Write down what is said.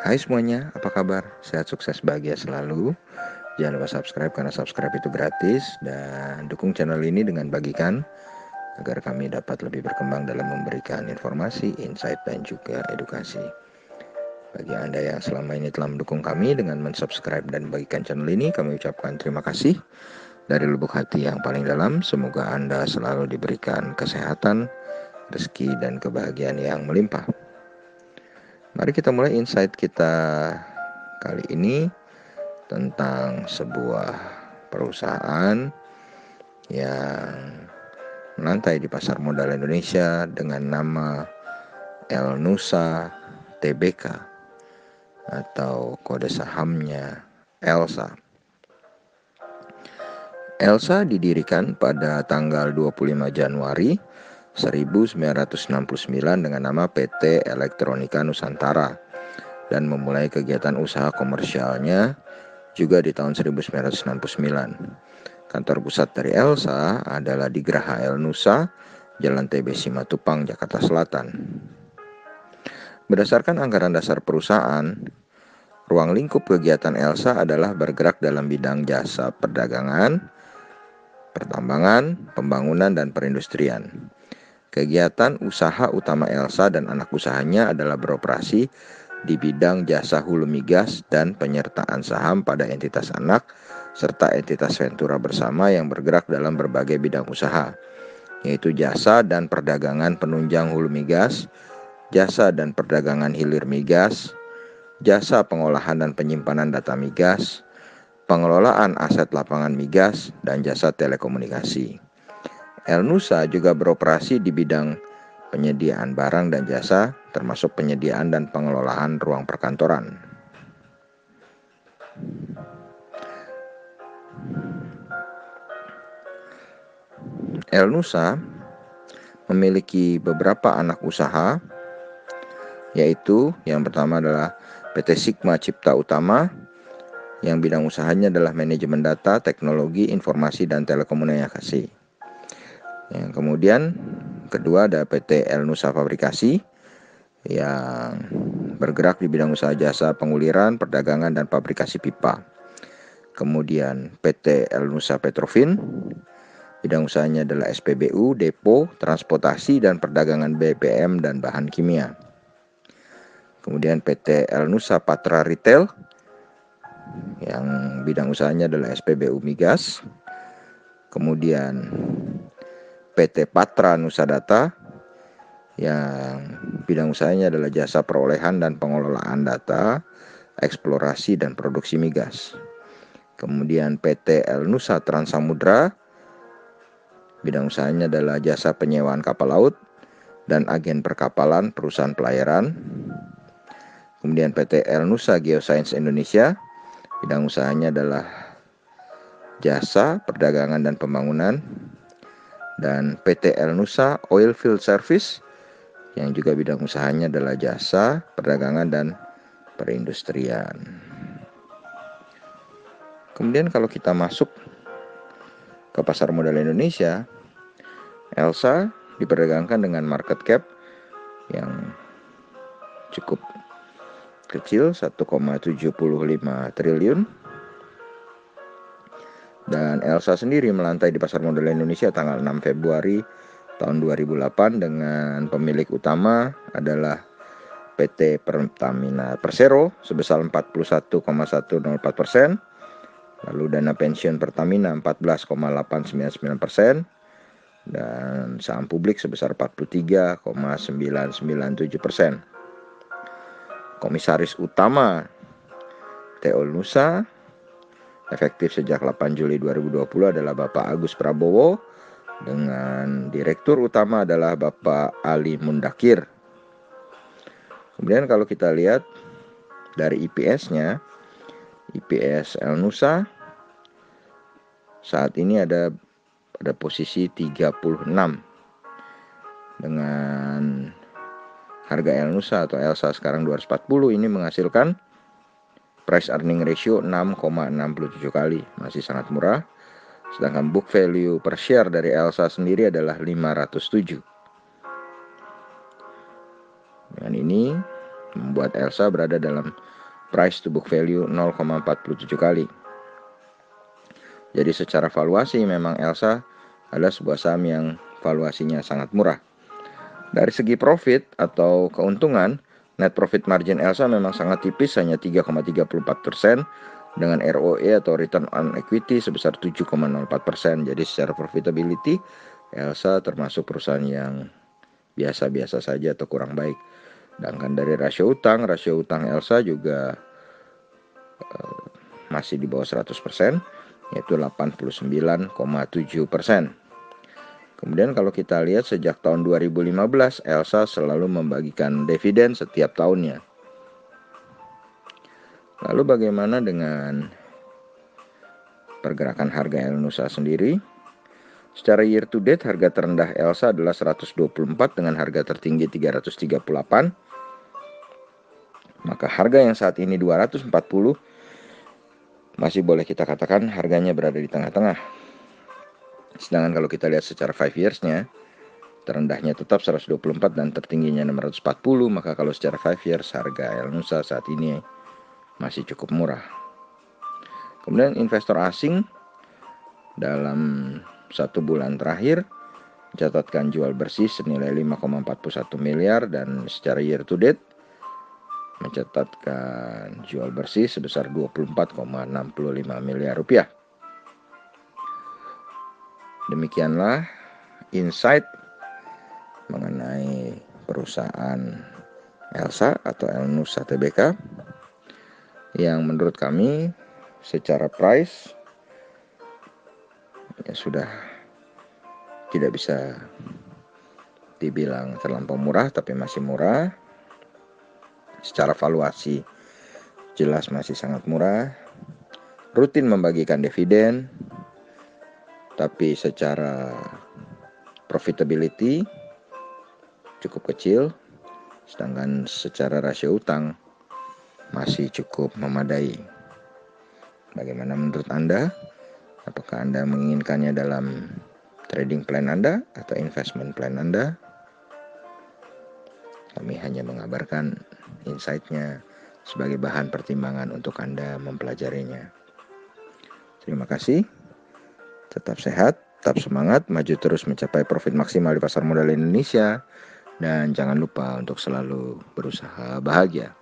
Hai semuanya, apa kabar? Sehat, sukses, bahagia selalu. Jangan lupa subscribe karena subscribe itu gratis. Dan dukung channel ini dengan bagikan agar kami dapat lebih berkembang dalam memberikan informasi, insight, dan juga edukasi. Bagi Anda yang selama ini telah mendukung kami dengan mensubscribe dan bagikan channel ini, kami ucapkan terima kasih dari lubuk hati yang paling dalam. Semoga Anda selalu diberikan kesehatan, rezeki, dan kebahagiaan yang melimpah. Mari kita mulai insight kita kali ini tentang sebuah perusahaan yang melantai di pasar modal Indonesia dengan nama Elnusa Tbk atau kode sahamnya ELSA. ELSA didirikan pada tanggal 25 Januari 1969 dengan nama PT Elektronika Nusantara dan memulai kegiatan usaha komersialnya juga di tahun 1969. Kantor pusat dari ELSA adalah di Geraha Elnusa, Jalan TB Simatupang, Jakarta Selatan. Berdasarkan anggaran dasar perusahaan, ruang lingkup kegiatan ELSA adalah bergerak dalam bidang jasa perdagangan, pertambangan, pembangunan, dan perindustrian. Kegiatan usaha utama ELSA dan anak usahanya adalah beroperasi di bidang jasa hulu migas dan penyertaan saham pada entitas anak serta entitas ventura bersama yang bergerak dalam berbagai bidang usaha, yaitu jasa dan perdagangan penunjang hulu migas, jasa dan perdagangan hilir migas, jasa pengolahan dan penyimpanan data migas, pengelolaan aset lapangan migas, dan jasa telekomunikasi. Elnusa juga beroperasi di bidang penyediaan barang dan jasa, termasuk penyediaan dan pengelolaan ruang perkantoran. Elnusa memiliki beberapa anak usaha, yaitu yang pertama adalah PT Sigma Cipta Utama, yang bidang usahanya adalah manajemen data, teknologi, informasi, dan telekomunikasi. Yang kemudian kedua ada PT Elnusa Fabrikasi yang bergerak di bidang usaha jasa penguliran, perdagangan, dan fabrikasi pipa. Kemudian PT Elnusa Petrofin, bidang usahanya adalah SPBU, depo, transportasi, dan perdagangan BBM dan bahan kimia. Kemudian PT Elnusa Patra Retail yang bidang usahanya adalah SPBU migas. Kemudian PT Patra Nusa Data yang bidang usahanya adalah jasa perolehan dan pengelolaan data, eksplorasi dan produksi migas. Kemudian PT Elnusa Trans Samudra, bidang usahanya adalah jasa penyewaan kapal laut dan agen perkapalan perusahaan pelayaran. Kemudian PT Elnusa Geoscience Indonesia, bidang usahanya adalah jasa perdagangan dan pembangunan. Dan PT Elnusa Oilfield Service yang juga bidang usahanya adalah jasa, perdagangan, dan perindustrian. Kemudian kalau kita masuk ke pasar modal Indonesia, ELSA diperdagangkan dengan market cap yang cukup kecil, 1,75 triliun. Dan ELSA sendiri melantai di pasar modal Indonesia tanggal 6 Februari tahun 2008 dengan pemilik utama adalah PT Pertamina Persero sebesar 41,104%, lalu dana pensiun Pertamina 14,899%, dan saham publik sebesar 43,997%. Komisaris utama PT Elnusa efektif sejak 8 Juli 2020 adalah Bapak Agus Prabowo dengan direktur utama adalah Bapak Ali Mundakir. Kemudian kalau kita lihat dari IPS-nya, IPS Elnusa saat ini ada pada posisi 36 dengan harga Elnusa atau ELSA sekarang 240, ini menghasilkan price earning ratio 6,67 kali, masih sangat murah. Sedangkan book value per share dari ELSA sendiri adalah 507. Dengan ini membuat ELSA berada dalam price to book value 0,47 kali. Jadi secara valuasi memang Elsa adalah sebuah saham yang valuasinya sangat murah. Dari segi profit atau keuntungan, net profit margin Elsa memang sangat tipis, hanya 3,34%, dengan ROE atau return on equity sebesar 7,04%. Jadi secara profitability, Elsa termasuk perusahaan yang biasa-biasa saja atau kurang baik. Sedangkan dari rasio utang Elsa juga masih di bawah 100%, yaitu 89,7%. Kemudian kalau kita lihat sejak tahun 2015, Elsa selalu membagikan dividen setiap tahunnya. Lalu bagaimana dengan pergerakan harga Elnusa sendiri? Secara year to date, harga terendah Elsa adalah 124 dengan harga tertinggi 338. Maka harga yang saat ini 240 masih boleh kita katakan harganya berada di tengah-tengah. Sedangkan kalau kita lihat secara 5 years-nya, terendahnya tetap 124 dan tertingginya 640. Maka kalau secara 5 years, harga Elnusa saat ini masih cukup murah. Kemudian investor asing dalam 1 bulan terakhir mencatatkan jual bersih senilai 5,41 miliar dan secara year to date mencatatkan jual bersih sebesar 24,65 miliar rupiah. Demikianlah insight mengenai perusahaan Elsa atau Elnusa Tbk yang menurut kami secara price ya sudah tidak bisa dibilang terlampau murah, tapi masih murah. Secara valuasi jelas masih sangat murah. Rutin membagikan dividen, tapi secara profitability cukup kecil. Sedangkan secara rasio utang masih cukup memadai. Bagaimana menurut Anda? Apakah Anda menginginkannya dalam trading plan Anda atau investment plan Anda? Kami hanya mengabarkan insight-nya sebagai bahan pertimbangan untuk Anda mempelajarinya. Terima kasih. Tetap sehat, tetap semangat, maju terus mencapai profit maksimal di pasar modal Indonesia. Dan jangan lupa untuk selalu berusaha bahagia.